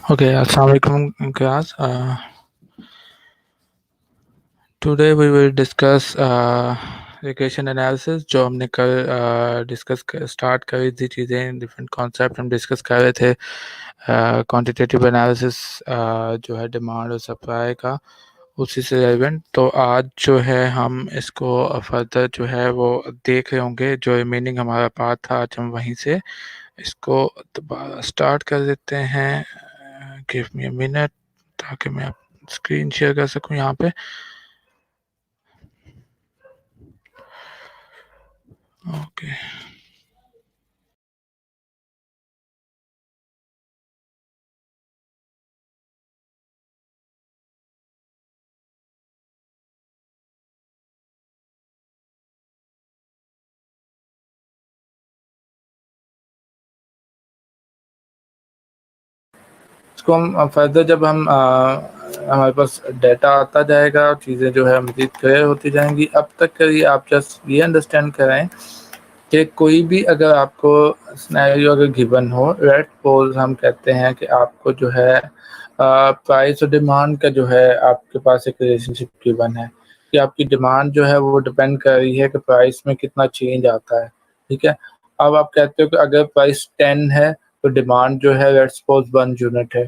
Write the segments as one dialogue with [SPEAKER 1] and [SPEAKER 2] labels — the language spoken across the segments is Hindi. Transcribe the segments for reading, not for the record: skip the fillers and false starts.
[SPEAKER 1] Okay, Assalamualaikum class. Today we will discuss regression analysis जो हमने कल डिस्कस स्टार्ट करी थी चीज़ें डिफरेंट कॉन्सेप्ट हम डिस्कस कर रहे थे क्वांटिटेटिव एनालिसिस जो है डिमांड और सप्लाई का उसी से रेलेवेंट। तो आज जो है हम इसको फर्दर जो है वो देख रहे होंगे। जो रिमेनिंग हमारा पार्ट था आज हम वहीं से इसको दोबारा स्टार्ट कर देते हैं। गिव मी अ मिनट ताकि मैं स्क्रीन शेयर कर सकूं यहाँ पे। ओके इसको हम फर्दर जब हम हमारे पास डाटा आता जाएगा चीज़ें जो है मज़ीद क्लियर होती जाएंगी। अब तक के लिए आप जस्ट ये अंडरस्टैंड करें कि कोई भी अगर आपको सिनेरियो अगर गिवन हो, लेट्स सपोज हम कहते हैं कि आपको जो है प्राइस और डिमांड का जो है आपके पास एक रिलेशनशिप गिवन है कि आपकी डिमांड जो है वो डिपेंड कर रही है कि प्राइस में कितना चेंज आता है। ठीक है, अब आप कहते हो कि अगर प्राइस 10 है तो डिमांड जो है लेट्स सपोज 1 यूनिट है।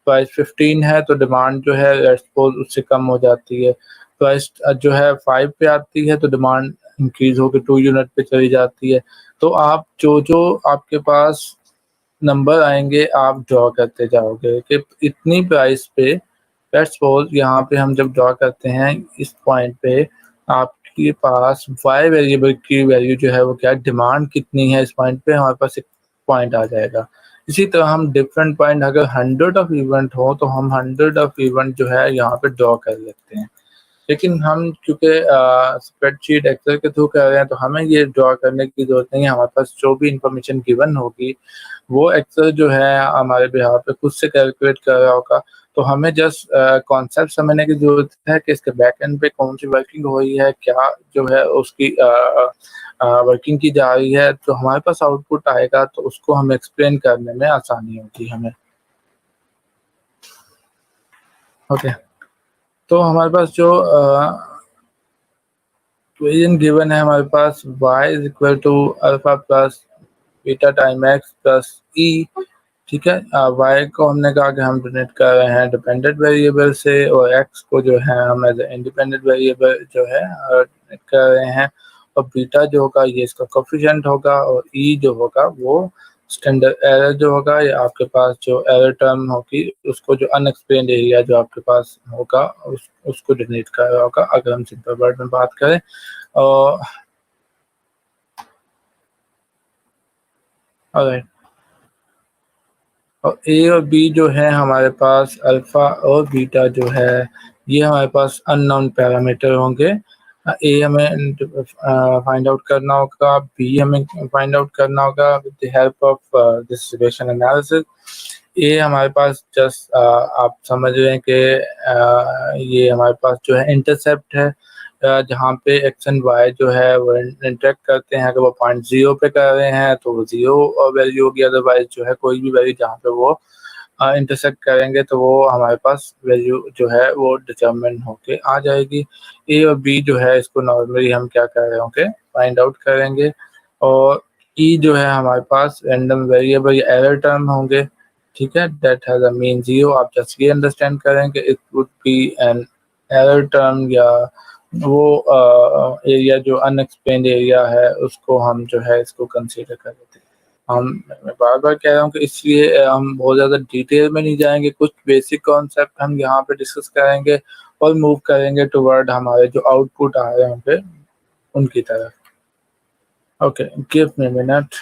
[SPEAKER 1] प्राइस 15 है तो डिमांड जो है लेट्स सपोज उससे कम हो जाती है। प्राइस जो है 5 पे आती है तो डिमांड इंक्रीज होकर 2 यूनिट पे चली जाती है। तो आप जो जो आपके पास नंबर आएंगे आप ड्रॉ करते जाओगे कि इतनी प्राइस पे लेट्स सपोज यहाँ पे हम जब ड्रॉ करते हैं इस पॉइंट पे आपके पास वाई वेरिएबल की वैल्यू जो है वो क्या डिमांड कितनी है, इस पॉइंट पे हमारे पास एक पॉइंट आ जाएगा। इसी तरह हम डिफरेंट पॉइंट अगर 100 ऑफ इवेंट हो तो हम 100 ऑफ इवेंट जो है यहाँ पे ड्रॉ कर लेते हैं। लेकिन हम चूँकि स्प्रेडशीट एक्सेल के थ्रू कर रहे हैं तो हमें ये ड्रॉ करने की ज़रूरत नहीं है। हमारे पास जो भी इंफॉर्मेशन गिवन होगी वो एक्सेल जो है हमारे बिहाफ पे खुद से कैलकुलेट कर रहा होगा। तो हमें जस्ट कॉन्सेप्ट समझने की ज़रूरत है कि इसके बैक एंड पे कौन सी वर्किंग हो रही है, क्या जो है उसकी वर्किंग की जा रही है। तो हमारे पास आउटपुट आएगा तो उसको हम एक्सप्लेन करने में आसानी होगी हमें। ओके, तो हमारे पास जो इक्वेशन गिवन है हमारे पास y is equal to alpha plus beta time x plus e. ठीक है, y को हमने कहा कि हम डिनोट कर रहे हैं डिपेंडेंट वेरिएबल से और x को जो है हम एज इंडिपेंडेंट वेरिएबल जो है डिनोट कर रहे हैं। और बीटा जो होगा ये इसका कोफिशिएंट होगा और ई जो होगा वो स्टैंडर्ड एरर जो होगा या आपके पास जो एरर टर्म होगी उसको जो अनएक्सप्लेन्ड एरिया जो आपके पास होगा उसको डिनोट कर रहा होगा अगर हम सिंपल वर्ड में बात करें। और ऑलराइट, और ए और बी जो है हमारे पास अल्फा और बीटा जो है ये हमारे पास अननोन पैरामीटर होंगे। ए हमें फाइंड आउट करना होगा, बी हमें फाइंड आउट करना होगा with the help of this relation analysis. ये हमारे पास जस्ट आप समझ रहे हैं कि ये हमारे पास जो है इंटरसेप्ट है जहाँ पे एक्स एंड वाई जो है वो इंटरेक्ट करते हैं। अगर वो पॉइंट जीरो पे कर रहे हैं तो वो जीरो वैल्यू होगी, अदरवाइज जो है कोई भी वैल्यू जहाँ पे वो इंटरसेक्ट करेंगे तो वो हमारे पास वैल्यू जो है वो डिटरमिन होके आ जाएगी। ए और बी जो है इसको नॉर्मली हम क्या कर रहे होंगे फाइंड आउट करेंगे। और ई जो है हमारे पास रैंडम वेरिएबल या एरर टर्म होंगे। ठीक है, that has a mean zero. आप जस्ट ये अंडरस्टैंड करें कि it would B an error term या वो एरिया जो अनएक्सप्लेन्ड एरिया है उसको हम जो है इसको कंसीडर कर लेते हैं। हम मैं बार बार कह रहा हूँ कि इसलिए हम बहुत ज़्यादा डिटेल में नहीं जाएंगे, कुछ बेसिक कॉन्सेप्ट हम यहाँ पे डिस्कस करेंगे और मूव करेंगे टुवर्ड हमारे जो आउटपुट आ रहे होंगे उनकी तरफ। Okay, give me minute.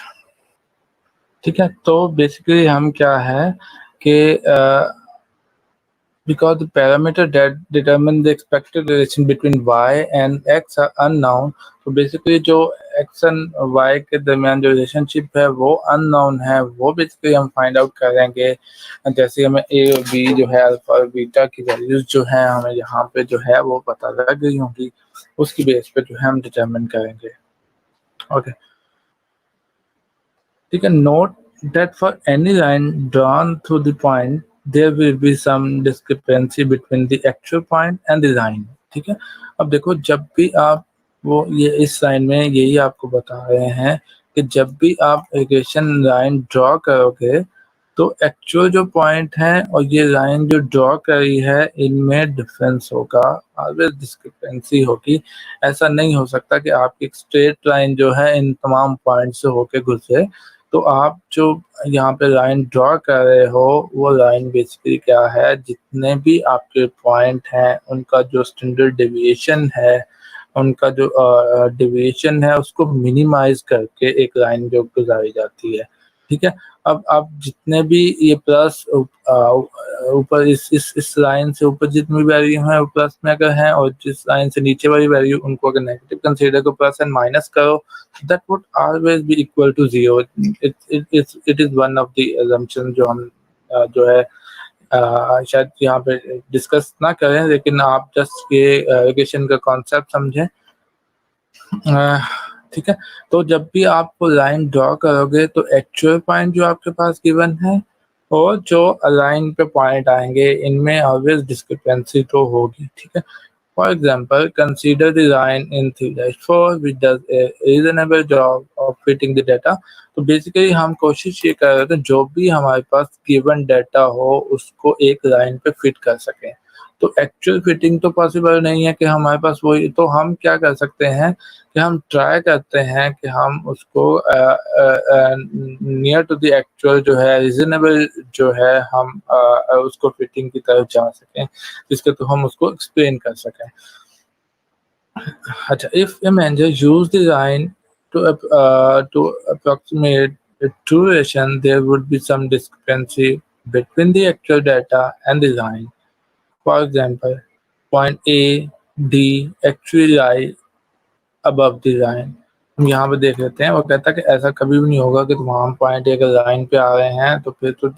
[SPEAKER 1] ठीक है, तो बेसिकली हम क्या है कि because the parameter that determine the expected relation between y and x are unknown, तो बेसिकली जो x and y के दरमियान जो रिलेशनशिप है वो अननोन है, वो बेसिकली हम फाइंड आउट करेंगे। जैसे हमें a और b जो है अल्फा और बीटा की वैल्यूज जो है हमें यहाँ पे जो है वो पता लग गई होंगी, उसकी बेस पे जो है हम डिटरमिन करेंगे। ओके, ठीक है, note that for any line drawn through the point there will be some discrepancy between the actual point and the line. ठीक है, अब देखो जब भी आप वो ये इस लाइन में यही आपको बता रहे हैं कि जब भी आप इक्वेशन लाइन ड्रॉ करोगे तो एक्चुअल जो पॉइंट है और ये लाइन जो ड्रॉ करी है इनमें डिफरेंस होगा, ऑलवेज डिस्क्रिपेंसी होगी। ऐसा नहीं हो सकता कि आपकी एक स्ट्रेट लाइन जो है इन तमाम पॉइंट से होके गुजरे। तो आप जो यहाँ पे लाइन ड्रॉ कर रहे हो वो लाइन बेसिकली क्या है, जितने भी आपके पॉइंट हैं उनका जो स्टैंडर्ड डेविएशन है, उनका जो डेविएशन है उसको मिनिमाइज करके एक लाइन जो गुजारी जाती है। ठीक है, अब आप जितने भी ये प्लस ऊपर इस लाइन से ऊपर जितनी भी वैल्यू है वो प्लस में अगर है, और जिस लाइन से नीचे वाली वैल्यू उनको अगर नेगेटिव कंसीडर करो प्लस एंड माइनस करो, that would always be equal to zero. It is one of the assumption जो हम जो है शायद यहाँ पे डिस्कस ना करें, लेकिन आप जस्ट ये एजुकेशन का कॉन्सेप्ट समझें। अ, ठीक है, तो जब भी आप लाइन ड्रॉ करोगे तो एक्चुअल पॉइंट जो आपके पास गिवन है और जो लाइन पे पॉइंट आएंगे इनमें ऑब्वियस डिस्क्रिपेंसी तो होगी। ठीक है, for example consider the line in 3-4 which does a reasonable job of fitting the data। तो बेसिकली हम कोशिश ये कर रहे थे जो भी हमारे पास गिवन डाटा हो उसको एक लाइन पे फिट कर सकें। तो एक्चुअल फिटिंग तो पॉसिबल नहीं है कि हमारे पास वही, तो हम क्या कर सकते हैं कि हम ट्राई करते हैं कि हम उसको नियर टू द एक्चुअल जो है रीजनेबल जो है हम उसको फिटिंग की तरफ जा सकें, जिसके तो हम उसको एक्सप्लेन कर सकें। अच्छा, if a manager use the line to approximate the duration, there would be some discrepancy between the actual data and the line. For example, point A, D actually lie above the line। हम यहाँ पे देख लेते हैं, वो कहता है कि ऐसा कभी भी नहीं होगा कि तमाम पॉइंट एक लाइन पे आ रहे हैं तो फिर तो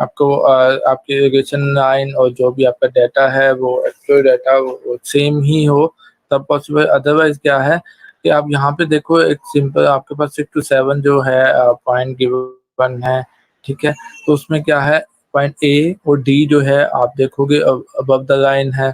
[SPEAKER 1] आपको आपकी इरिगेशन लाइन और जो भी आपका डाटा है वो एक्चुअल डाटा वो सेम ही हो तब पॉसिबल। अदरवाइज क्या है कि आप यहाँ पे देखो एक सिंपल आपके पास 6 to 7 जो है पॉइंट गिवन है। ठीक है, तो उसमें क्या है, पॉइंट ए और डी जो है आप देखोगे अबव द लाइन है,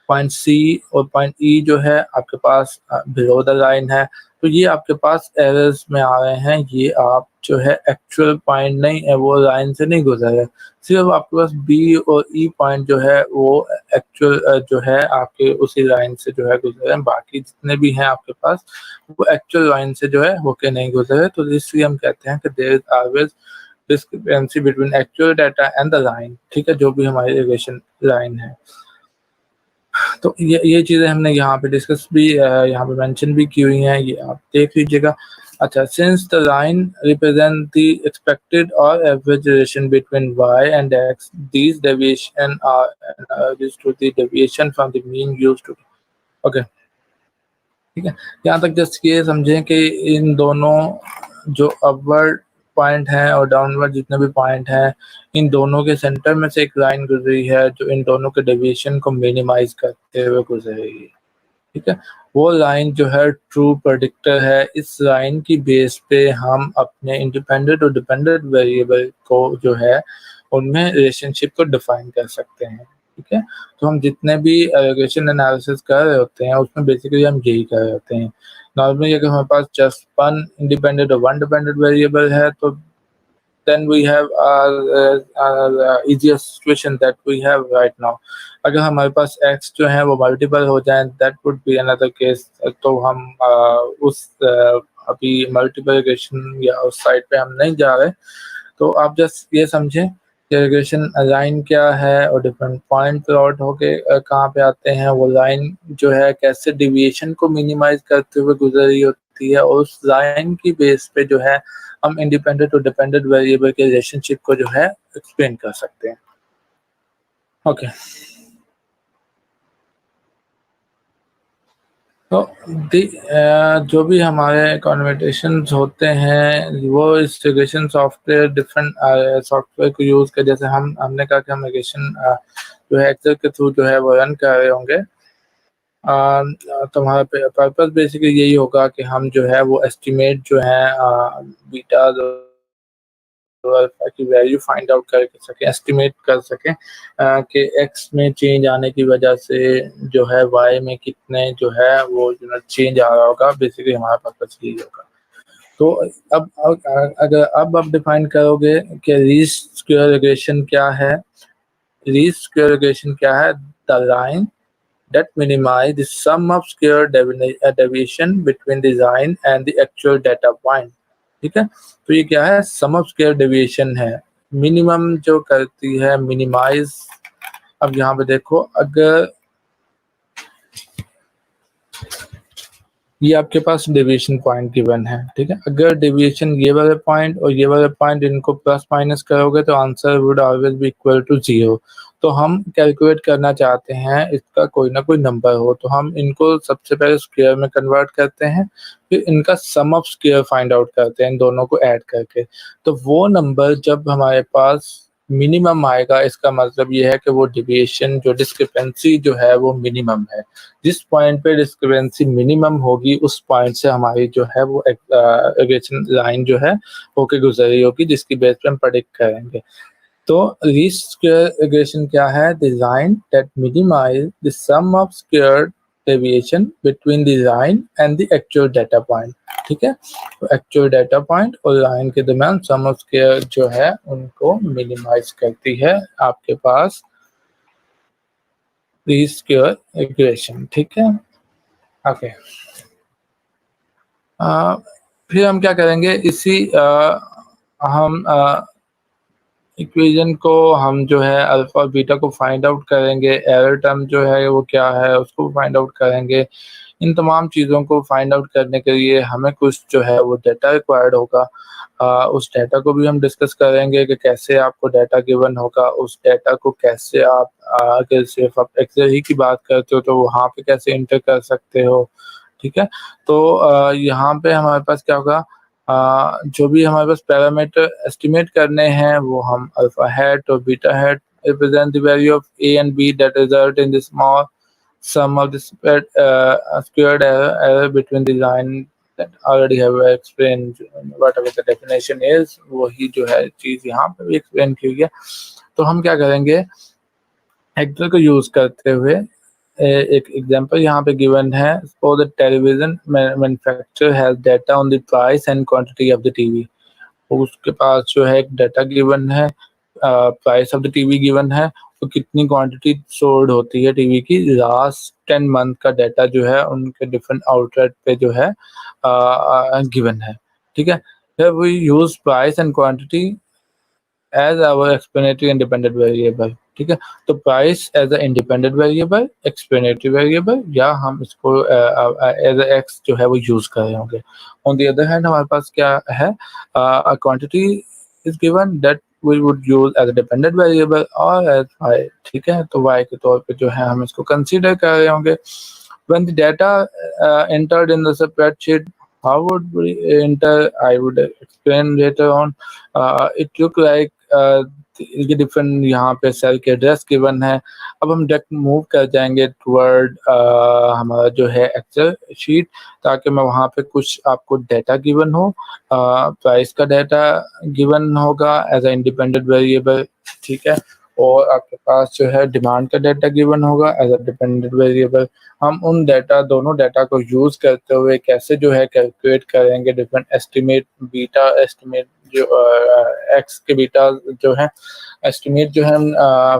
[SPEAKER 1] पॉइंट सी और पॉइंट ई जो है आपके पास बिलो द लाइन है। तो ये आपके पास एरर्स में आ रहे हैं, ये आप जो है एक्चुअल पॉइंट नहीं है, वो लाइन से नहीं गुजर है। सिर्फ आपके पास बी और ई पॉइंट जो है वो एक्चुअल जो है आपके उसी लाइन से जो है गुजरे हैं, बाकी जितने भी हैं आपके पास वो एक्चुअल लाइन से जो है होके नहीं गुजरे। तो इसलिए हम कहते हैं कि there is always discrepancy between actual data and the line. ठीक है, जो भी हमारी इरिगेशन लाइन है। तो ये चीज़ें हमने यहाँ पे डिस्कस भी यहाँ पे मेंशन भी की हुई हैं, ये आप देख लीजिएगा। अच्छा, since the line represent the expected or average relation between y and x, these deviation are analogous to the deviation from the mean used to। Okay, ठीक है, यहाँ तक जस्ट ये समझें कि इन दोनों जो अपवर्ड पॉइंट हैं और डाउनवर्ड जितने भी पॉइंट हैं इन दोनों के सेंटर में से एक लाइन गुजरी है जो इन दोनों के डेविएशन को मिनिमाइज करते हुए गुजरेगी। ठीक है, वो लाइन जो है ट्रू प्रेडिक्टर है। इस लाइन की बेस पे हम अपने इंडिपेंडेंट और डिपेंडेंट वेरिएबल को जो है उनमें रिलेशनशिप को डिफाइन कर सकते हैं। ठीक है, तो हम जितने भी रिग्रेशन एनालिसिस कर रहे होते हैं उसमें बेसिकली हम यही कर रहे होते हैं। नॉर्मली अगर हमारे पास जस्ट वन इंडिपेंडेंट और वन डिपेंडेंट वेरिएबल है तो then we have easiest situation that we have right now। अगर हमारे पास x जो है वो मल्टीपल हो जाए that would be another case। तो हम उस अभी मल्टीप्लिकेशन या उस साइड पे हम नहीं जा रहे। तो आप जस्ट ये समझें कि रिग्रेशन लाइन क्या है और डिफरेंट पॉइंट प्लॉट होके कहाँ पे आते हैं, वो लाइन जो है कैसे डिविएशन को मिनिमाइज करते हुए गुजर रही होती है, और उस लाइन की बेस पे जो है हम इंडिपेंडेंट और डिपेंडेंट वेरिएबल के रिलेशनशिप को जो है एक्सप्लेन कर सकते हैं। ओके, तो जो भी हमारे कन्वर्टेशंस होते हैं वो इस रिग्रेशन सॉफ्टवेयर डिफरेंट सॉफ्टवेयर को यूज़ कर, जैसे हमने कहा कि हम रिग्रेशन जो है एक्सेल के थ्रू जो है वो रन कर रहे होंगे। तो हमारा पर्पस बेसिकली यही होगा कि हम जो है वो एस्टिमेट जो है बीटा अल्फा की वैल्यू फाइंड आउट कर सकें, एस्टिमेट कर सकें कि एक्स में चेंज आने की वजह से जो है वाई में कितने जो है वो चेंज आ रहा होगा। बेसिकली हमारा पर्पस यही होगा। तो अगर अब आप डिफाइन करोगे कि लीस्ट स्क्वायर रिग्रेशन क्या है। लीस्ट स्क्वायर रिग्रेशन क्या है? The line that minimize the sum of square deviation between design and the actual data point। ठीक है, तो ये क्या है? सम ऑफ स्क्वायर डेविएशन है, मिनिमम जो करती है मिनिमाइज। अब यहाँ पे देखो, अगर ये आपके पास डेविएशन पॉइंट गिवन है, ठीक है, अगर डेविएशन ये वाले पॉइंट और ये वाले पॉइंट इनको प्लस माइनस करोगे तो answer would always be equal to 0। तो हम कैलकुलेट करना चाहते हैं इसका कोई ना कोई नंबर हो, तो हम इनको सबसे पहले स्क्वायर में कन्वर्ट करते हैं, फिर इनका सम ऑफ स्क्वायर फाइंड आउट करते हैं इन दोनों को ऐड करके। तो वो नंबर जब हमारे पास मिनिमम आएगा, इसका मतलब ये है कि वो डिविएशन जो डिस्क्रिपेंसी जो है वो मिनिमम है। जिस पॉइंट पे डिस्क्रिपेंसी मिनिमम होगी उस पॉइंट से हमारी जो है वो रिग्रेशन लाइन जो है होके गुजर रही होगी, जिसकी बेस पे हम प्रेडिक्ट करेंगे। तो लीस्ट स्क्वायर रिग्रेशन क्या है? Design that minimise the sum of square deviation between the line and the actual data point. ठीक है, तो एक्चुअल डाटा पॉइंट और लाइन के दरमियान सम ऑफ स्क्वायर जो है उनको मिनिमाइज करती है आपके पास लीस्ट स्क्वायर रिग्रेशन। ठीक है, ओके। फिर हम क्या करेंगे, इसी हम इक्वेशन को हम जो है अल्फा और बीटा को फाइंड आउट करेंगे, एरर टर्म जो है वो क्या है उसको फाइंड आउट करेंगे। इन तमाम चीज़ों को फाइंड आउट करने के लिए हमें कुछ जो है वो डाटा रिक्वायर्ड होगा। उस डाटा को भी हम डिस्कस करेंगे कि कैसे आपको डाटा गिवन होगा, उस डाटा को कैसे आप अगर सिर्फ आप एक्सेल ही की बात करते हो तो वहाँ पे कैसे इंटर कर सकते हो। ठीक है, तो यहाँ पे हमारे पास क्या होगा, जो भी हमारे पास पैरामीटर एस्टिमेट करने हैं वो हम अल्फा हैट और beta hat represent the value of A and B that result in the small sum of the squared error between the line that already have explained whatever the definition is, वही जो है चीज़ यहाँ पे भी एक्सप्लेन की हुई है। तो हम क्या करेंगे, एक्सेल को यूज़ करते हुए एक एग्जांपल यहाँ पे गिवन है। For the television manufacturer has data on the price and quantity of the TV. उसके पास जो है एक डाटा गिवन है, price of the TV given है, तो कितनी क्वांटिटी सोल्ड होती है टीवी की लास्ट 10 मंथ का डाटा जो है उनके डिफरेंट आउटलेट पे जो है गिवन है। ठीक है, फिर we use price and quantity as our explanatory independent variable. ठीक है, तो price as a independent variable, explanatory variable, या हम इसको एज अ एक्स जो है वो यूज कर रहे होंगे। ऑन द अदर हैंड हमारे पास क्या है, quantity is given that we would use as a dependent variable or as y। ठीक है, तो y के तौर पे जो है हम इसको कंसीडर कर रहे होंगे। when the data entered in the spreadsheet, how would we enter? I would explain later on। it look like ये डिफरेंट यहाँ पे सेल के एड्रेस गिवन है। अब हम डायरेक्ट मूव कर जाएंगे टुवर्ड हमारा जो है एक्सेल शीट, ताकि मैं वहाँ पे कुछ आपको डाटा गिवन हो। प्राइस का डाटा गिवन होगा एज अ इंडिपेंडेंट वेरिएबल। ठीक है, और आपके पास जो है डिमांड का डाटा गिवन होगा एज अ डिपेंडेंट वेरिएबल। हम उन डाटा दोनों डाटा को यूज करते हुए कैसे जो है कैलकुलेट करेंगे डिफरेंट एस्टिमेट, बीटा एस्टिमेट जो एक्स के बीटा जो है एस्टिमेट जो है हम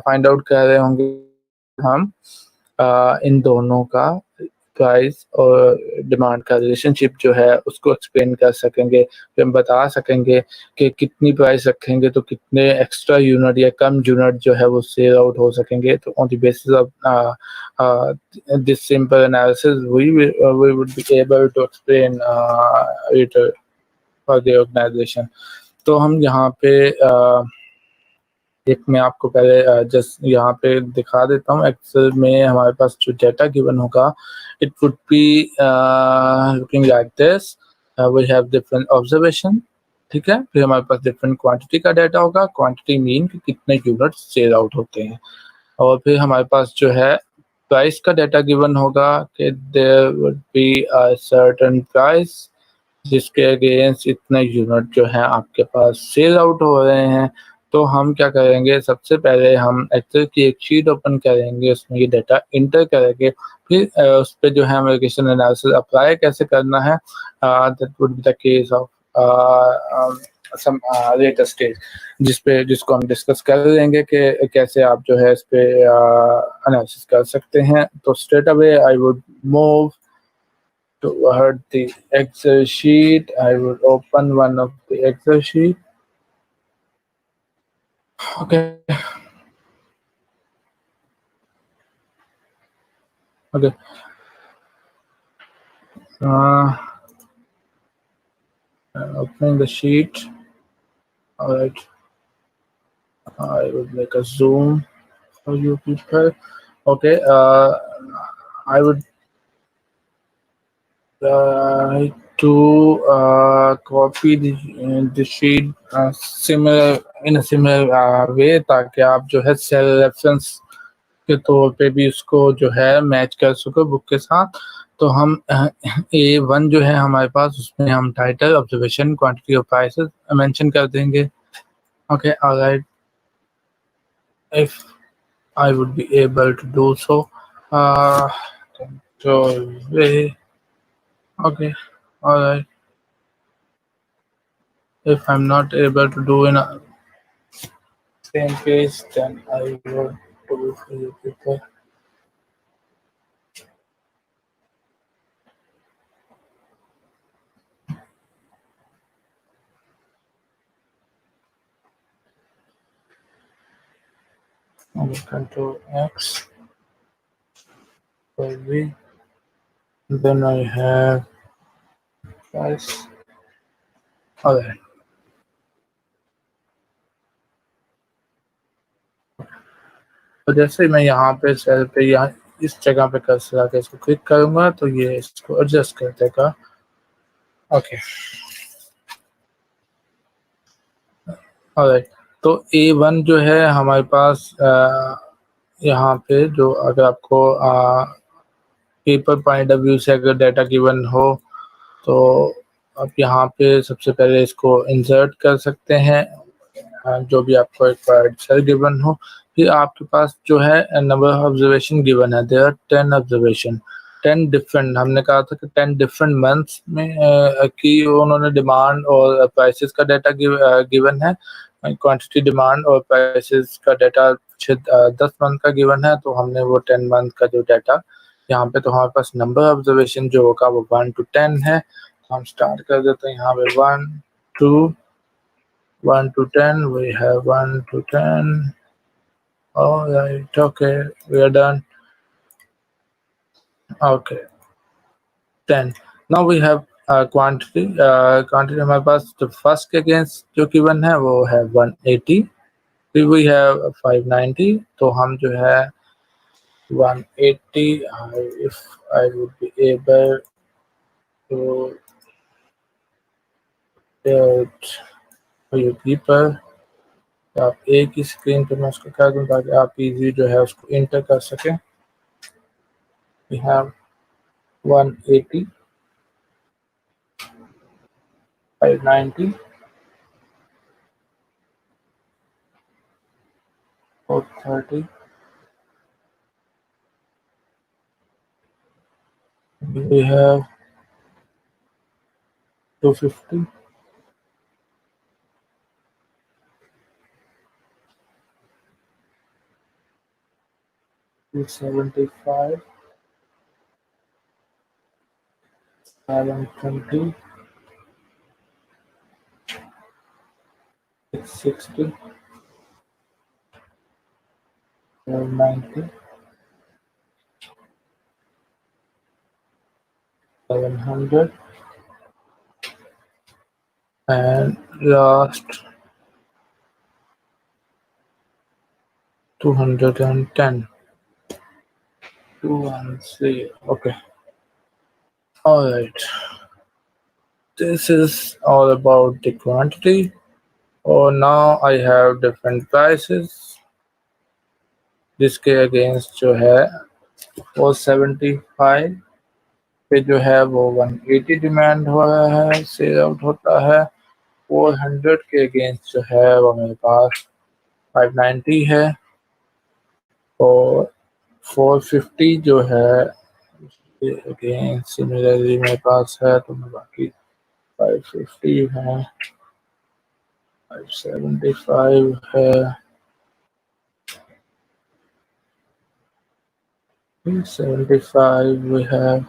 [SPEAKER 1] फाइंड आउट कर रहे होंगे। हम इन दोनों का प्राइस और डिमांड का रिलेशनशिप जो है उसको एक्सप्लेन कर सकेंगे। फिर हम बता सकेंगे कि कितनी प्राइस रखेंगे तो कितने एक्स्ट्रा यूनिट या कम यूनिट जो है वो सेल आउट हो सकेंगे। तो on the basis of this simple analysis we would be able to explain later for the organization। तो हम यहाँ पे एक मैं आपको पहले जस्ट यहाँ पे दिखा देता हूँ। एक्सेल में हमारे पास जो डाटा गिवन होगा, it would be looking like this. We have different observation. ठीक है, फिर हमारे पास डिफरेंट क्वांटिटी का डाटा होगा, क्वांटिटी मीन कि कितने यूनिट सेल आउट होते हैं। और फिर हमारे पास जो है प्राइस का डाटा गिवन होगा कि there would be a certain price जिसके अगेंस्ट इतने यूनिट जो है आपके पास सेल आउट हो रहे हैं। तो हम क्या करेंगे, सबसे पहले हम एक्सेल की एक शीट ओपन करेंगे, उसमें ये डाटा इंटर करेंगे, फिर उस पे जो है हमें रिग्रेशन एनालिसिस अप्लाई कैसे करना है, that would be the case of some later stage, जिसको हम डिस्कस कर लेंगे कि कैसे आप जो है इस पे एनालिसिस कर सकते हैं। तो straight away I would move toward the Excel sheet. I would open one of the Excel sheet. Okay. Okay. Opening the sheet. All right. I would make a zoom for you people. Okay. I would try to copy the sheet similar in a similar way, ताकि आप जो है सेल रेफरेंस के तौर पे भी उसको जो है मैच कर सको बुक के साथ। तो हम A1 जो है हमारे पास, उसमें हम title, observation, quantity of prices mention कर देंगे। Okay, alright, if I would be able to do so. Control way, okay, alright, if I'm not able to do in a same page, then I will do for you people. I will control X for V. Then I have price. Alright. तो जैसे ही मैं यहाँ पे सेल पे यहाँ इस जगह पे कर्सर आके इसको क्लिक करूंगा तो ये इसको एडजस्ट कर देगा। Okay, alright. तो A1 जो है हमारे पास यहाँ पे जो, अगर आपको पेपर पॉइंट ऑफ व्यू से अगर डाटा गिवन हो तो आप यहाँ पे सबसे पहले इसको इंसर्ट कर सकते हैं, जो भी आपको एक सेल गिवन हो। फिर आपके पास जो है नंबर ऑफ ऑब्जर्वेशन गिवन है, देयर आर 10 ऑब्जर्वेशन, 10 डिफरेंट, हमने कहा था कि 10 डिफरेंट मंथ्स में की उन्होंने डिमांड और प्राइसेस का डाटा गिवन है। क्वांटिटी, डिमांड और प्राइसेस का डाटा 10 मंथ का गिवन है, तो हमने वो 10 मंथ का जो डाटा यहाँ पे, तो हमारे पास नंबर ऑब्जर्वेशन जो होगा वो 1 to 10 है। तो हम स्टार्ट कर देते हैं यहाँ पे 1 to 10, we have 1 to 10. All right, okay, we are done. Okay, 10. Now we have quantity. Quantity हमारे पास जो फर्स्ट के अगेंस्ट जो गिवन है वो है 180, फिर we have 590, तो हम जो है 180, if I would be able to do it for you people, तो आप एक ही स्क्रीन पे मैं उसको कर दूँ ताकि आप इजी जो है उसको इंटर कर सकें। We have 180, 590, 430, we have 250, 275, 720, 660, 790, 700, and last 210. 213. Okay. All right. This is all about the quantity. Oh, now I have different prices. जिसके अगेंस्ट जो है 475, पे जो है वो 180 डिमांड हो रहा है, सेल आउट होता है। 400 के अगेंस्ट जो है वो मेरे पास 590 है, और 450 जो है उसके अगेंस्ट सिमिलरली मेरे पास है, तो मैं बाकी 550 है, 575 है, 375 we have,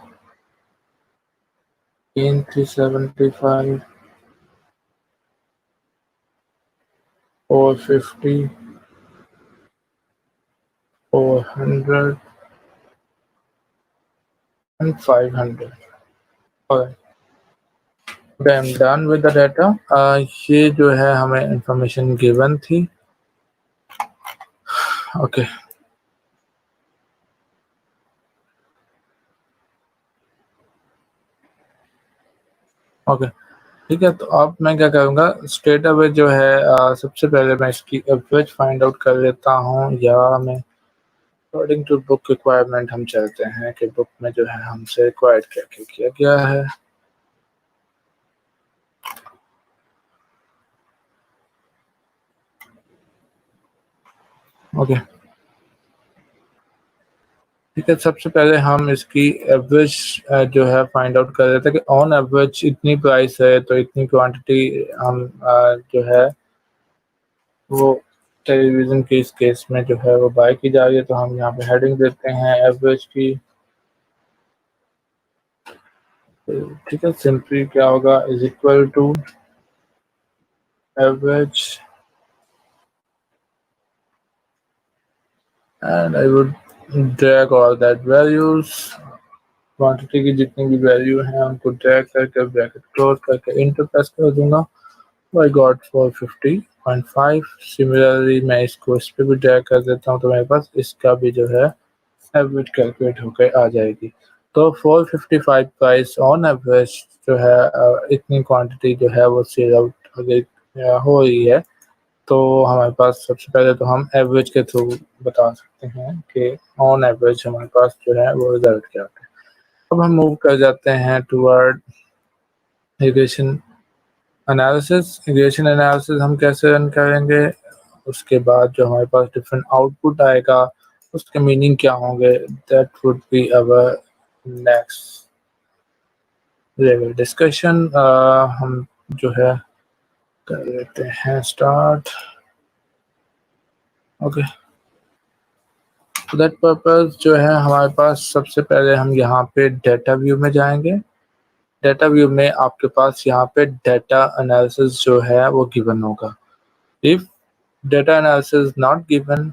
[SPEAKER 1] in 375, 450, 400 and 500. Alright, okay, I'm done with the data. ये जो है हमें इंफॉर्मेशन गिवन थी। ओके ओके ठीक है, तो अब मैं क्या करूँगा, स्ट्रेट अवे जो है सबसे पहले मैं इसकी एवरेज फाइंड आउट कर लेता हूँ, या मैं अकॉर्डिंग टू बुक रिक्वायरमेंट हम चलते हैं कि बुक में जो है हमसे रिक्वायर्ड क्या क्या किया गया है। ओके ठीक है, सबसे पहले हम इसकी एवरेज जो है फाइंड आउट कर लेते हैं कि ऑन एवरेज इतनी प्राइस है तो इतनी क्वांटिटी हम जो है वो टेलीविज़न के इस केस में जो है वो बाय की जा रही है। तो हम यहाँ पे हेडिंग देते हैं एवरेज की। ठीक है, सिंपली क्या होगा, is equal to average, and I would drag all that values, quantity की जितनी भी वैल्यू है उनको ड्रैग करके ब्रैकेट क्लोज करके इंटर प्रेस कर दूंगा। I got 450.5। सिमिलरली मैं इसको इस पर भी ड्रैग कर देता हूँ, तो मेरे पास इसका भी जो है एवरेज कैलकुलेट होकर आ जाएगी। तो 455 प्राइस ऑन एवरेज जो है इतनी क्वांटिटी जो है वो सेल आउट अगर हो रही है, तो हमारे पास सबसे पहले तो हम एवरेज के थ्रू बता सकते हैं कि ऑन एवरेज हमारे पास जो है वो रिजल्ट क्या है। अब हम मूव कर जाते हैं toward regression analysis. Regression analysis हम कैसे रन करेंगे, उसके बाद जो हमारे पास डिफरेंट आउटपुट आएगा उसके मीनिंग क्या होंगे, that would be our next level discussion. हम जो है कर लेते हैं start. Okay, to that purpose जो है हमारे पास सबसे पहले हम यहाँ पे डेटा व्यू में जाएंगे। डेटा व्यू में आपके पास यहाँ पे डेटा एनालिसिस जो है वो गिवन होगा। If data analysis not given,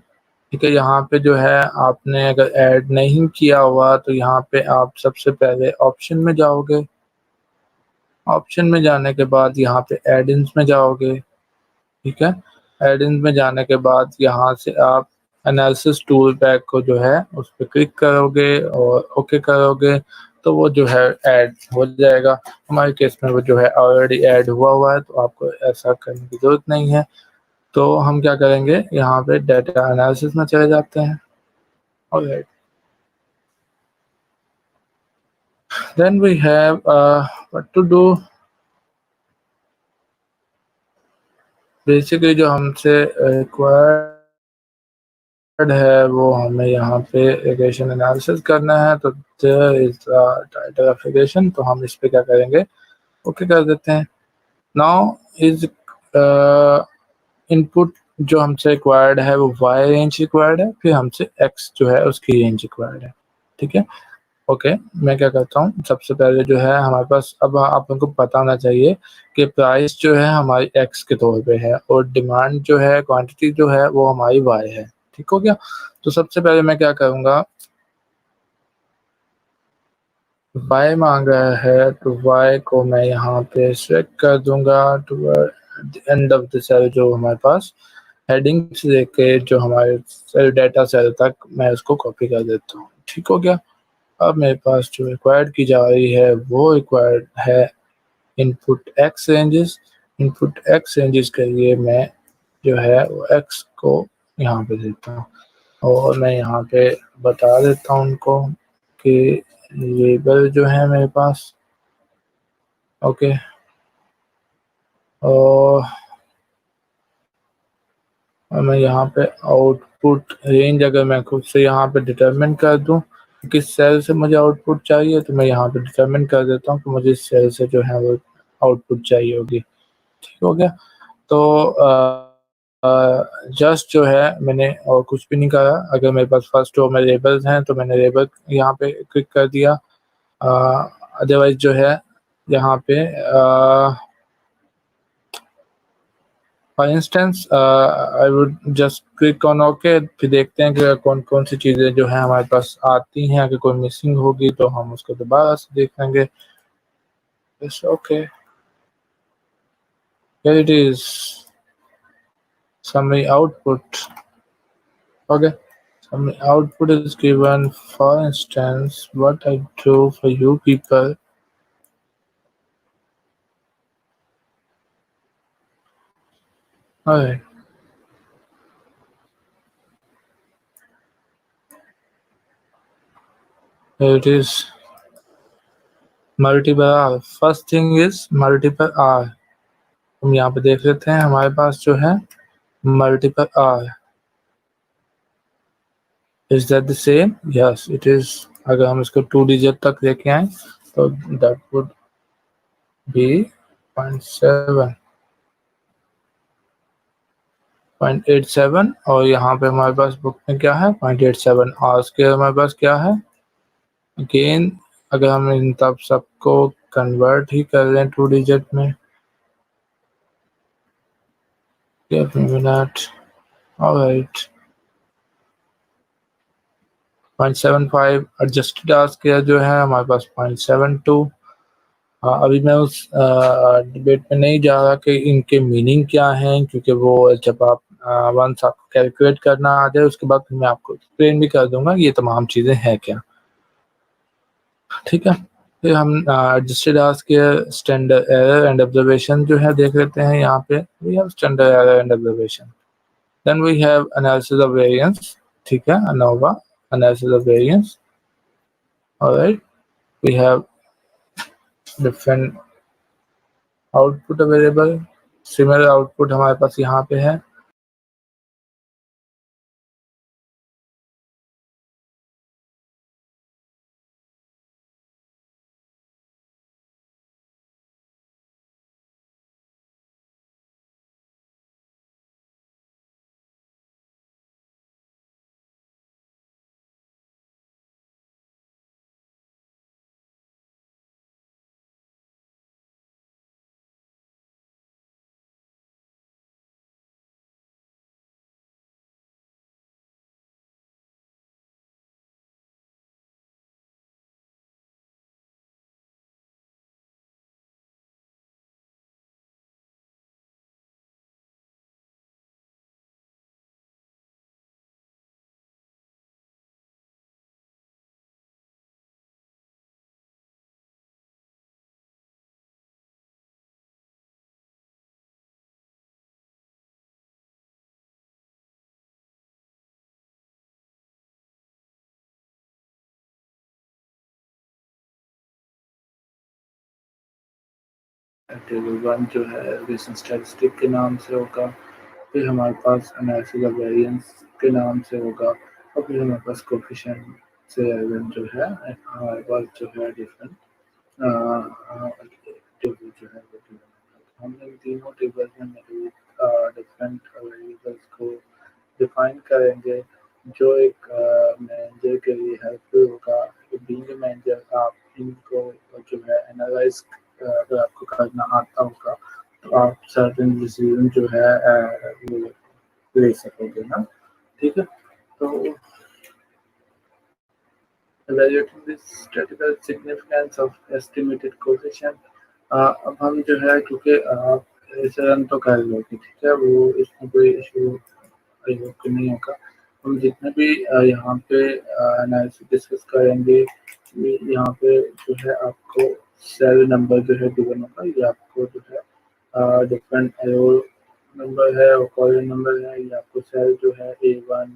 [SPEAKER 1] ठीक है, यहाँ पे जो है आपने अगर ऐड नहीं किया हुआ तो यहाँ पे आप सबसे पहले ऑप्शन में जाओगे। ऑप्शन में जाने के बाद यहाँ पे एड-इन्स में जाओगे। ठीक है, एड-इन्स में जाने के बाद यहाँ से आप एनालिसिस टूल पैक को जो है उस पर क्लिक करोगे और ओके करोगे, तो वो जो है ऐड हो जाएगा। हमारे केस में वो जो है ऑलरेडी ऐड हुआ है, तो आपको ऐसा करने की ज़रूरत नहीं है। तो हम क्या करेंगे, यहाँ पे डेटा एनालिसिस में चले जाते हैं। Alright, then we have what to do. Basically जो हमसे रिक्वायर्ड है वो हमें यहाँ पे रिग्रेशन एनालिसिस करना है, तो there is title of regression, तो हम इस पे क्या करेंगे, ओके कर देते हैं। नाउ इज इनपुट जो हमसे रिक्वायर्ड है वो वाई रेंज रिक्वायर्ड है, फिर हमसे एक्स जो है उसकी रेंज रिक्वायर्ड है। ठीक है, ओके, मैं क्या करता हूँ, सबसे पहले जो है हमारे पास अब आप लोगों को पता होना चाहिए कि प्राइस जो है हमारी एक्स के तौर पे है और डिमांड जो है क्वांटिटी जो है वो हमारी वाई है। ठीक हो गया, तो सबसे पहले मैं क्या करूँगा, वाई मांग रहा है तो वाई को मैं यहाँ पे सेलेक्ट कर दूंगा to end of the cell, जो हमारे पास हेडिंग से लेके जो हमारे सेल डेटा सेल तक मैं उसको कॉपी कर देता हूँ। ठीक हो गया, अब मेरे पास जो रिक्वायर्ड की जा रही है वो रिक्वायर्ड है input x ranges. Input x ranges के लिए मैं जो है वो एक्स को यहाँ पे देता हूँ, और मैं यहाँ पे बता देता हूँ उनको कि लेबल जो है मेरे पास, ओके, और मैं यहाँ पे आउटपुट रेंज अगर मैं खुद से यहाँ पे डिटरमिन कर दूँ किस सेल से मुझे आउटपुट चाहिए, तो मैं यहाँ पे डिटरमिन कर देता हूँ कि मुझे इस सेल से जो है वो आउटपुट चाहिए होगी। ठीक हो गया। तो जस्ट जो है मैंने और कुछ भी नहीं करा। अगर मेरे पास फर्स्ट रो में लेबल्स हैं तो मैंने लेबल यहाँ पे क्लिक कर दिया। अदरवाइज जो है यहाँ पे for instance I would just click on okay, फिर देखते हैं कि कौन कौन सी चीज़ें जो है हमारे पास आती हैं। अगर कोई मिसिंग होगी तो हम उसको दोबारा से देख लेंगे। Okay, here it is, summary output. Okay, summary output is given. For instance, what I do for you people. Alright, here it is. Multiple R. First thing is multiple R. हम यहाँ पे देख लेते हैं हमारे पास जो है multiple R. Is that the same? Yes, it is. अगर हम इसको 2 डिजिट तक लेके आए तो that would be 0.7, 0.87, और यहाँ पे हमारे पास बुक में क्या है 0.87। और उसके हमारे पास क्या है अगेन, अगर हम इन तब सबको कन्वर्ट ही कर लें 2 डिजिट में, give me a minute. Alright, 0.75 adjusted ask जो है हमारे पास 0.72। अभी मैं उस डिबेट में नहीं जा रहा कि इनके मीनिंग क्या हैं, क्योंकि वो जब आप वंस आपको कैलकुलेट करना आ जाए उसके बाद फिर मैं आपको एक्सप्लेन भी कर दूंगा ये तमाम चीज़ें हैं क्या। ठीक है, फिर हम एडजस्टेड आस्क के स्टैंडर्ड एरर एंड ऑब्जर्वेशन जो है देख लेते हैं। यहाँ पे we have standard error and observation, then we have analysis of variance. ठीक है, ANOVA analysis of variance. Alright, we have different output available. Similar output हमारे पास यहाँ पे है। टेबल 1 जो है रिलेशन स्टैटिस्टिक के नाम से होगा, फिर हमारे पास एनालिसिस ऑफ वेरिएंस के नाम से होगा, और फिर हमारे पास कोफिशिएंट से जो है हमारे पास जो है डिफरेंट टेबल जो है वो टेबल। हम इन तीनों टेबल में डिफरेंट वेरिएबल्स को डिफाइन करेंगे जो एक मैनेजर के लिए हेल्पफुल होगा। बीइंग अ मैनेजर आप इनको जो है एनालाइज अगर आपको करना आता होगा तो आप सर्टेन डिसीजन जो है वो ले सकोगे ना। ठीक है, तो evaluating the statistical significance of estimated coefficient। अब हम जो है क्योंकि आप इसे रन तो कर लोगे, ठीक है, वो इसमें कोई इशू आई होप कि नहीं होगा। हम जितने भी यहाँ पे एनालिसिस डिस्कस करेंगे, यहाँ पे जो है आपको सेल नंबर जो है गिवन होगा, ये आपको जो है डिफरेंट एरो नंबर है और कॉलम नंबर है, ये आपको सेल जो है A1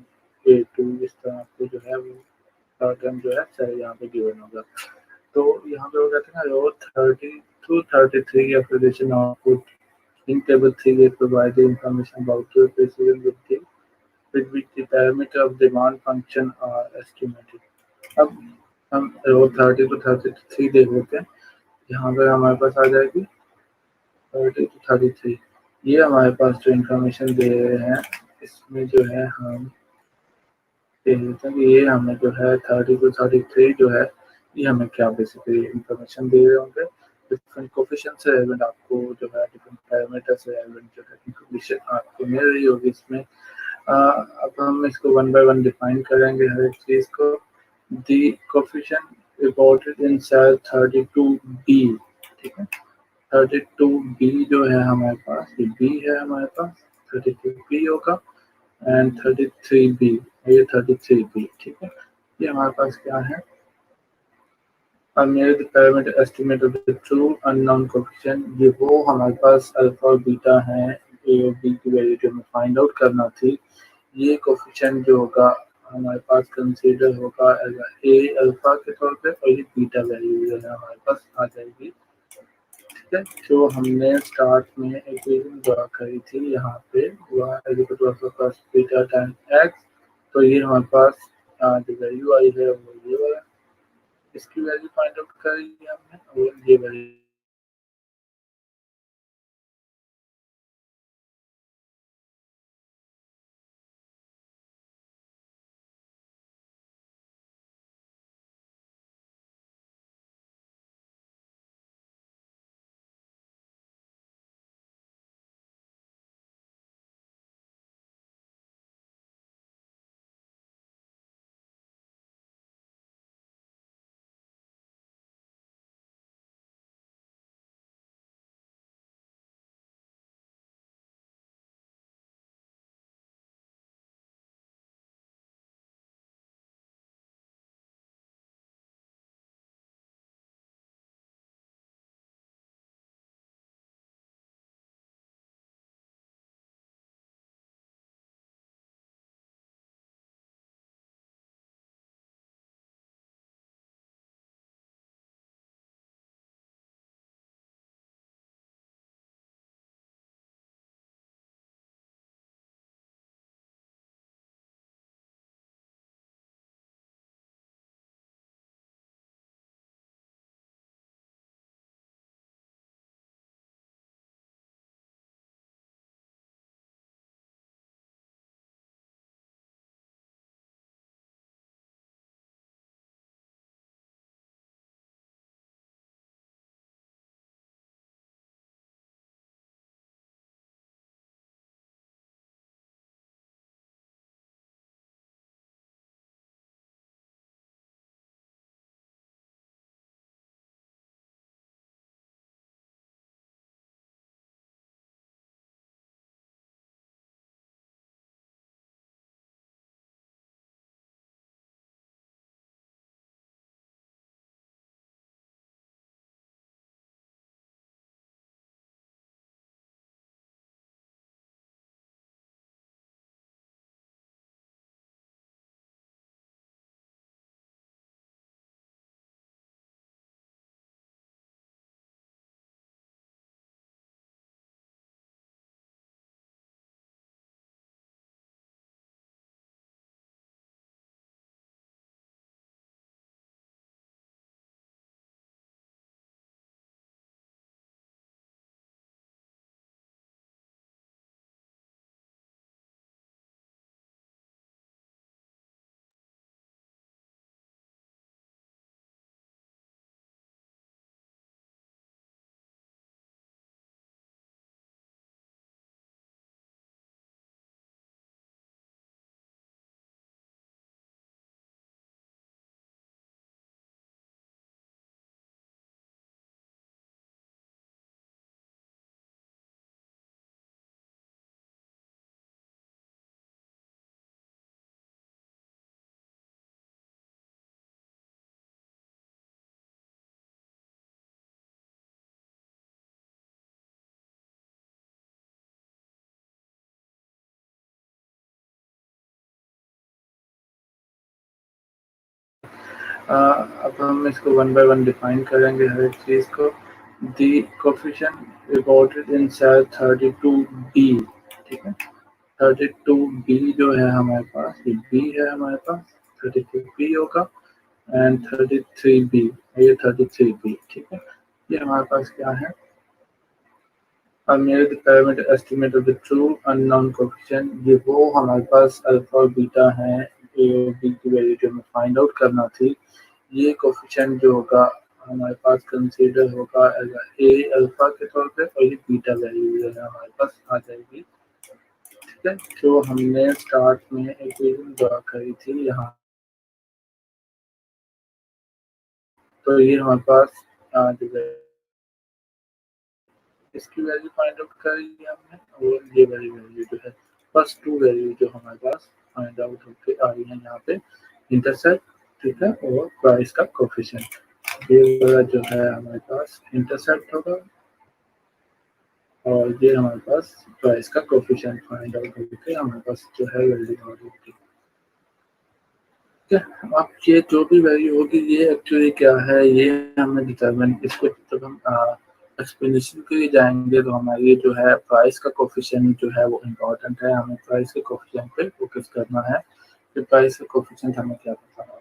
[SPEAKER 1] A2 इस तरह आपको जो है वो टर्म जो है सही यहाँ पे गिवन होगा। तो यहाँ पे वो कहते हैं ना रो 30 to 33 application output in table 3 they provide the information about your precedent with which the parameter of demand function are estimated। अब हम रो 30 to 33 देख लेते हैं। यहाँ पे हमारे पास आ जाएगी 30 to 33। ये हमारे पास जो इंफॉर्मेशन दे रहे हैं इसमें जो है हम देख लेते हैं कि ये हमें जो है 30 to 33 जो है ये हमें क्या बेसिकली इंफॉर्मेशन दे रहे होंगे। डिफरेंट कोफिशिएंट से रेलेवेंट आपको जो है डिफरेंट पैरामीटर से रेलेवेंट जो है इंफॉर्मेशन आपको मिल रही होगी इसमें। अब हम इसको वन बाय वन डिफाइन करेंगे हर एक चीज़ को। The coefficient reported in cell 32B, ठीक है। 32B जो है हमारे पास, ये बी है हमारे पास, 32B होगा एंड 33B, ये 33B, ठीक है। ये हमारे पास क्या है, मेरे parameter estimate of the true unknown coefficient, ये वो हमारे पास अल्फा और बीटा है, ए और बी की वैल्यू जो हमें फाइंड आउट करना थी। ये कोफिशिएंट जो होगा हमारे पास कंसीडर होगा एज ए अल्फा के तौर पे, और ये बीटा वैल्यू जो है हमारे पास आ जाएगी, ठीक है। जो हमने स्टार्ट में इक्वेशन ड्रा करी थी यहाँ पे बीटा टाइम एक्स, तो ये हमारे पास जो वैल्यू आई है वो ये वाला, इसकी वैल्यू फाइंड आउट करी है हमने, और ये वैल्यू अब हम इसको वन बाय वन डिफाइन करेंगे हर एक चीज़ को। The coefficient reported in cell 32B, ठीक है। 32B जो है हमारे पास, ये बी है हमारे पास, 32B होगा एंड 33B, ये 33B, ठीक है। ये हमारे पास क्या है, मेरे parameter estimate of the true unknown coefficient, ये वो हमारे पास अल्फा और बीटा है, ए और बी की वैल्यू जो हमें फाइंड आउट करना थी। ये कोफिशिएंट जो होगा हमारे पास कंसीडर होगा एज ए अल्फा के तौर पे, और ये बीटा वैल्यू जो है हमारे पास आ जाएगी, ठीक है। जो हमने स्टार्ट में इक्वेशन ड्रा करी थी यहाँ, तो ये हमारे पास जो है इसकी वैल्यू फाइंड आउट करी है हमने, और ये वाली वैल्यू जो है फर्स्ट टू वैल्यू जो हमारे पास फाइंड आउट होके आ रही है यहाँ पे, इंटरसेप्ट, ठीक है, और प्राइस का कोफिशिएंट। ये वाला जो है हमारे पास इंटरसेप्ट होगा, और ये हमारे पास प्राइस का कोफिशिएंट फाइंड आउट होके हमारे पास जो है वैल्यू आ रही है, ठीक है। अब ये जो भी वैल्यू होगी ये एक्चुअली क्या है, ये हमें डिटरमिन, इसको जब हम एक्सप्लेनेशन के लिए जाएंगे तो हमारी जो है प्राइस का कोफिशिएंट जो है वो इम्पोर्टेंट है, हमें प्राइस के कोफिशिएंट पे फोकस करना है कि प्राइस का कोफिशिएंट हमें क्या पता है।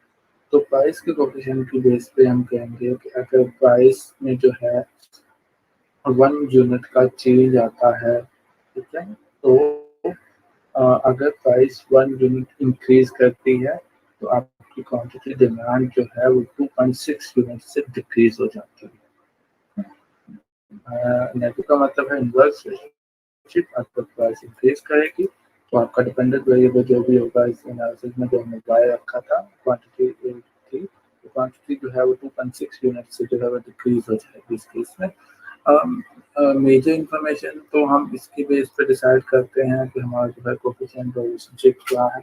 [SPEAKER 1] तो प्राइस के कोफिशिएंट की बेस पे हम कहेंगे कि अगर प्राइस में जो है 1 यूनिट का चेंज आता है, ठीक है, तो अगर प्राइस 1 यूनिट इंक्रीज करती है तो आपकी क्वांटिटी डिमांड जो है वो 2.6 यूनिट से डिक्रीज हो जाती है। नेगेटिव का मतलब है इनवर्स रिलेशनशिप, आपका प्राइस इंक्रीज करेगी तो आपका डिपेंडेंट वेरिएबल जो भी होगा इस एनालिसिस में जो हमने बाय रखा था क्वांटिटी थी, तो क्वांटिटी जो है वो 2.6 यूनिट से जो है वो डिक्रीज हो जाएगी इस केस में। मेजर इंफॉर्मेशन तो हम इसके बेस पे डिसाइड करते हैं कि हमारा जो है कोफिशिएंट रिलेशनशिप क्या है।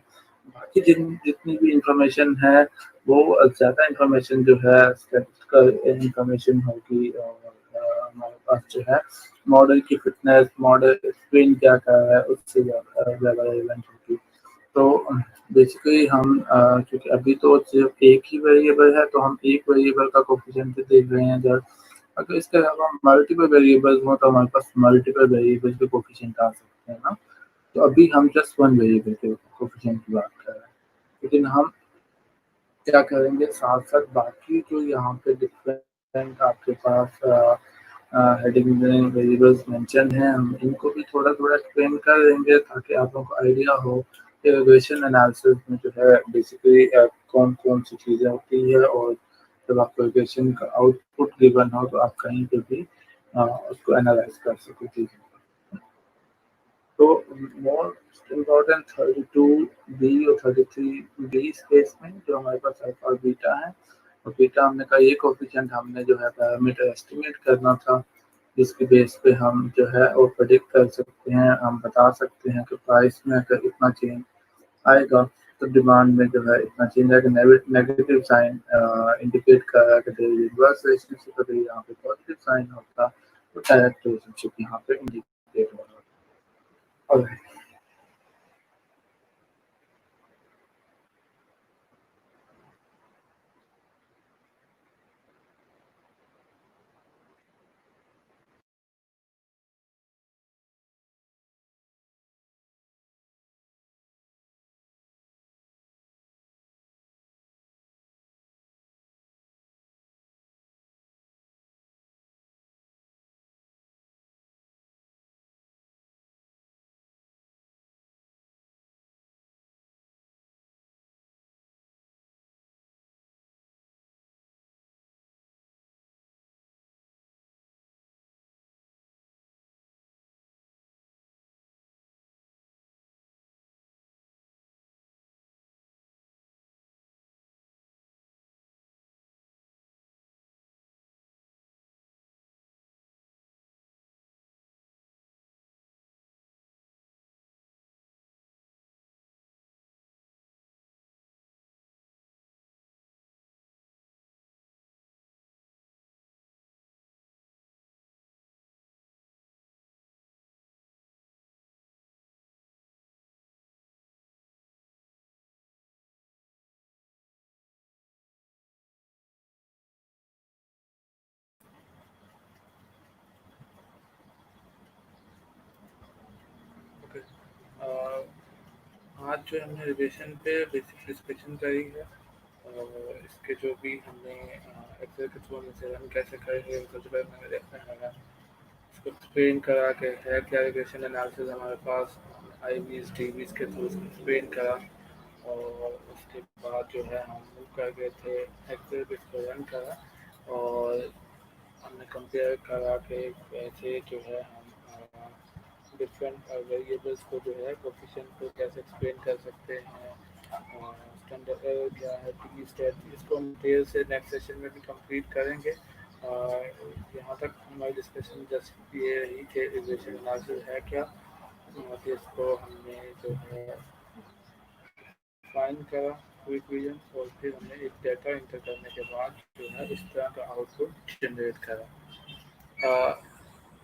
[SPEAKER 1] बाकी जितनी भी इंफॉर्मेशन है वो ज़्यादा इंफॉर्मेशन जो है स्टैटिस्टिकल इंफॉर्मेशन होगी, और हमारे पास जो है मॉडल की फिटनेस, मॉडल एक्सप्लेन क्या कर रहा है उससे ज़्यादा रेलेवेंट होगी। तो बेसिकली हम क्योंकि अभी तो सिर्फ एक ही वेरिएबल है तो हम एक वेरिएबल का कोफिशिएंट देख रहे हैं, जब अगर इसके अलावा मल्टीपल वेरिएबल्स हों तो हमारे पास मल्टीपल वेरिएबल्स के कोफिशिएंट आ सकते हैं ना। तो अभी हम जस्ट वन वेरिएबल के कोफिशिएंट की बात कर रहे हैं, लेकिन हम क्या करेंगे साथ साथ बाकी जो यहाँ पे डिफरेंट आपके पास हेडिंग में वेरिएबल्स मेंशन हैं, हम इनको भी थोड़ा थोड़ा एक्सप्लेन कर देंगे ताकि आप लोगों को आइडिया हो कि रिग्रेशन एनालिसिस में जो है बेसिकली कौन कौन सी चीज़ें होती है, और जब आपको रिग्रेशन का आउटपुट गिवन हो तो आप कहीं पे भी उसको एनालाइज कर सको चीज़ें। तो मोस्ट इम्पोर्टेंट 32B और 33B स्पेस में जो हमारे पास अल्फा और बीटा है, और बीटा हमने कहा ये कोफिशिएंट हमने जो है पैरामीटर एस्टिमेट करना था, जिसके बेस पे हम जो है वो प्रेडिक्ट कर सकते हैं, हम बता सकते हैं कि प्राइस में अगर इतना चेंज आएगा तो डिमांड में जो है इतना चेंज आएगा। नेगेटिव साइन इंडिकेट कर रहा है कि रिवर्स रिलेशनशिप, अगर यहाँ पे पॉजिटिव साइन होता तो डायरेक्ट रिलेशनशिप यहाँ पे इंडिकेट हो रहा है। आज जो हमने रिविजन पे बेसिक डिस्कशन करी है और इसके जो भी हमने एक्सेल के थ्रू में से रन कैसे करेंगे सबसे पहले मैंने देखना है इसको एक्सप्लेन करा के है क्या रिग्रेशन एनालिसिस हमारे पास आई वीज टी वीज के थ्रू एक्सप्लेन करा और उसके बाद जो है हम मूव कर गए थे एक्सेल पे इसको रन करा और हमने कंपेयर करा के कैसे जो है हम डिफरेंट वेरिएबल्स को जो है कोफिशिएंट को कैसे एक्सप्लेन कर सकते हैं स्टैंडर्ड एरर क्या है टी स्टेट इसको हम डिटेल से नेक्स्ट सेशन में भी कंप्लीट करेंगे यहाँ तक हमारी डिस्कशन जस्ट ये रही कि रिग्रेशन एनालिसिस है क्या और इसको हमने जो है फाइन करा क्विक विजन और फिर हमने एक डाटा इंटर करने के बाद जो है इस तरह का आउटपुट जनरेट करा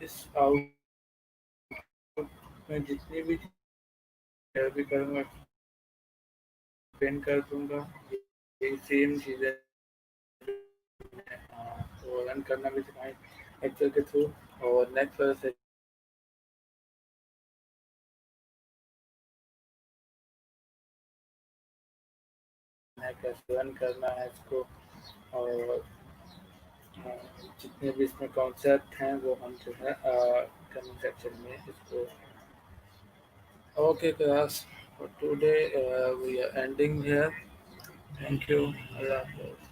[SPEAKER 1] इस आउटपुट में जितनी भी भी करूँगा एक्सप्लेन कर दूंगा यही सेम चीज़ें तो रन करना भी सिखाएं एक्सेल के थ्रू और नेक्स्ट वाला सेशन है कैसे रन करना है इसको और जितने भी इसमें कॉन्सेप्ट हैं वो हम जो है कमेंट सेक्शन में इसको okay class for today we are ending here. Thank you. Allah Hafiz.